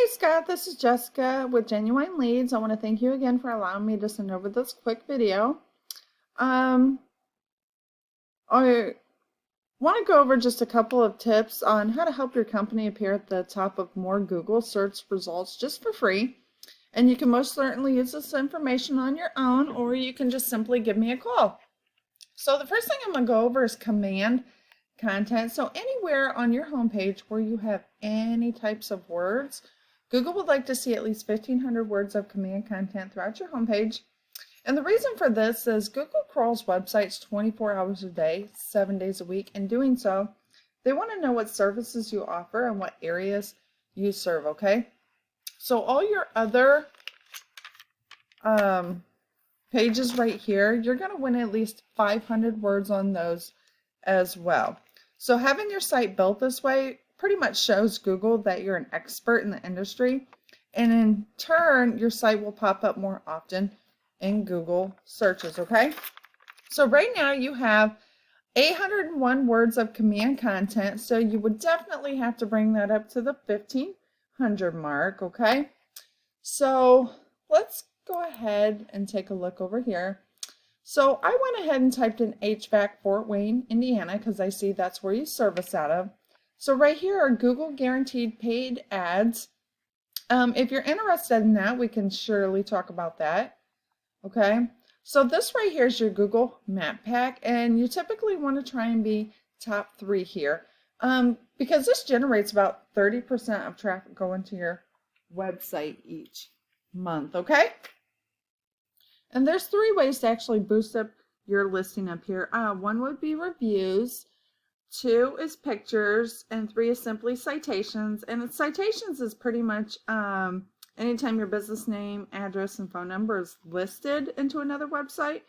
Hey Scott, this is Jessica with Genuine Leads. I want to thank you again for allowing me to send over this quick video. I want to go over just a couple of tips on how to help your company appear at the top of more Google search results just for free. And you can most certainly use this information on your own, or you can just simply give me a call. So the first thing I'm going to go over is command content. So anywhere on your homepage where you have any types of words, Google would like to see at least 1,500 words of command content throughout your homepage. And the reason for this is Google crawls websites 24 hours a day, 7 days a week. In doing so, they want to know what services you offer and what areas you serve, okay? So all your other pages right here, you're going to win at least 500 words on those as well. So having your site built this way pretty much shows Google that you're an expert in the industry, and in turn your site will pop up more often in Google searches, okay? So right now you have 801 words of command content, so you would definitely have to bring that up to the 1,500 mark, okay? So let's go ahead and take a look over here. So I went ahead and typed in HVAC Fort Wayne, Indiana, because I see that's where you service out of. So right here are Google guaranteed paid ads. If you're interested in that, we can surely talk about that. Okay, so this right here is your Google Map Pack, and you typically want to try and be top 3 here, because this generates about 30% of traffic going to your website each month. Okay. And there's 3 ways to actually boost up your listing up here. 1 would be reviews, 2 is pictures, and 3 is simply citations. And citations is pretty much anytime your business name, address, and phone number is listed into another website,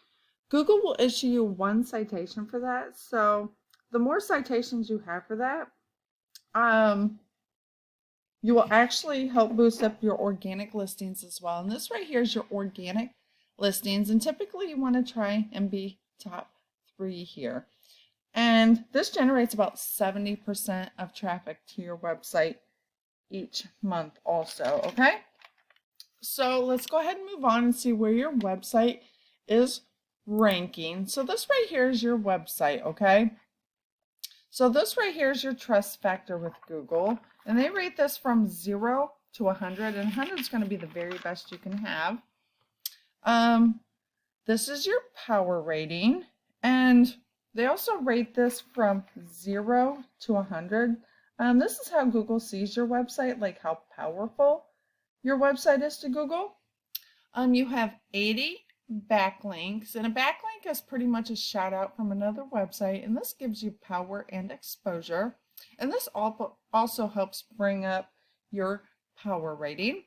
Google will issue you 1 citation for that. So the more citations you have for that, you will actually help boost up your organic listings as well. And this right here is your organic listings, and typically you want to try and be top 3 here. And this generates about 70% of traffic to your website each month also, okay? So let's go ahead and move on and see where your website is ranking. So this right here is your website, okay? So this right here is your trust factor with Google, and they rate this from 0 to 100, and 100 is going to be the very best you can have. This is your power rating, and they also rate this from 0 to 100. This is how Google sees your website, like how powerful your website is to Google. You have 80 backlinks, and a backlink is pretty much a shout out from another website, and this gives you power and exposure. And this also helps bring up your power rating.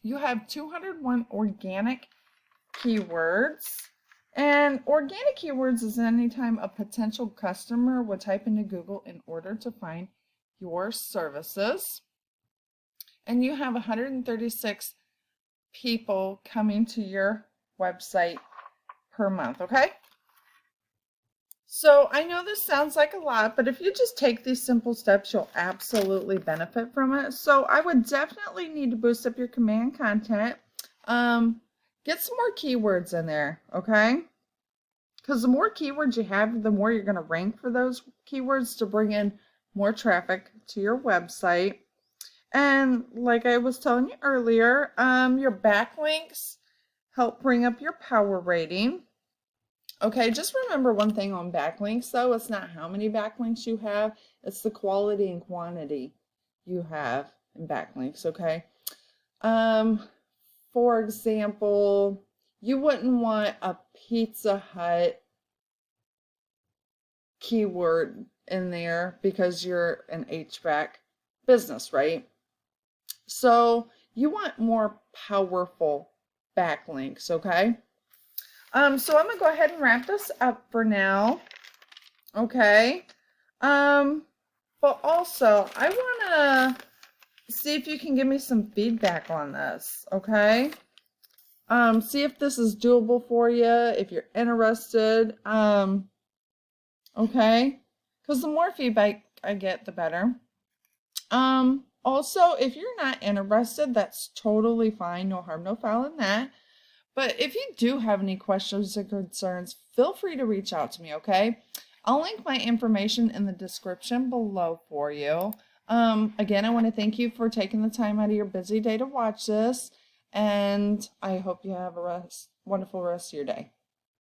You have 201 organic keywords, and organic keywords is anytime a potential customer would type into Google in order to find your services. And you have 136 people coming to your website per month, okay? So I know this sounds like a lot, but if you just take these simple steps, you'll absolutely benefit from it. So I would definitely need to boost up your command content. Get some more keywords in there, okay? Because the more keywords you have, the more you're going to rank for those keywords to bring in more traffic to your website. And like I was telling you earlier, your backlinks help bring up your power rating. Okay, just remember one thing on backlinks though, it's not how many backlinks you have, it's the quality and quantity you have in backlinks, okay? For example, you wouldn't want a Pizza Hut keyword in there because you're an HVAC business, right? So you want more powerful backlinks, okay? So I'm gonna go ahead and wrap this up for now, okay? But also I wanna see if you can give me some feedback on this, okay? See if this is doable for you, if you're interested, okay? Because the more feedback I get, the better. Also, if you're not interested, that's totally fine. No harm, no foul in that. But if you do have any questions or concerns, feel free to reach out to me, okay? I'll link my information in the description below for you. Again, I want to thank you for taking the time out of your busy day to watch this, and I hope you have a wonderful rest of your day.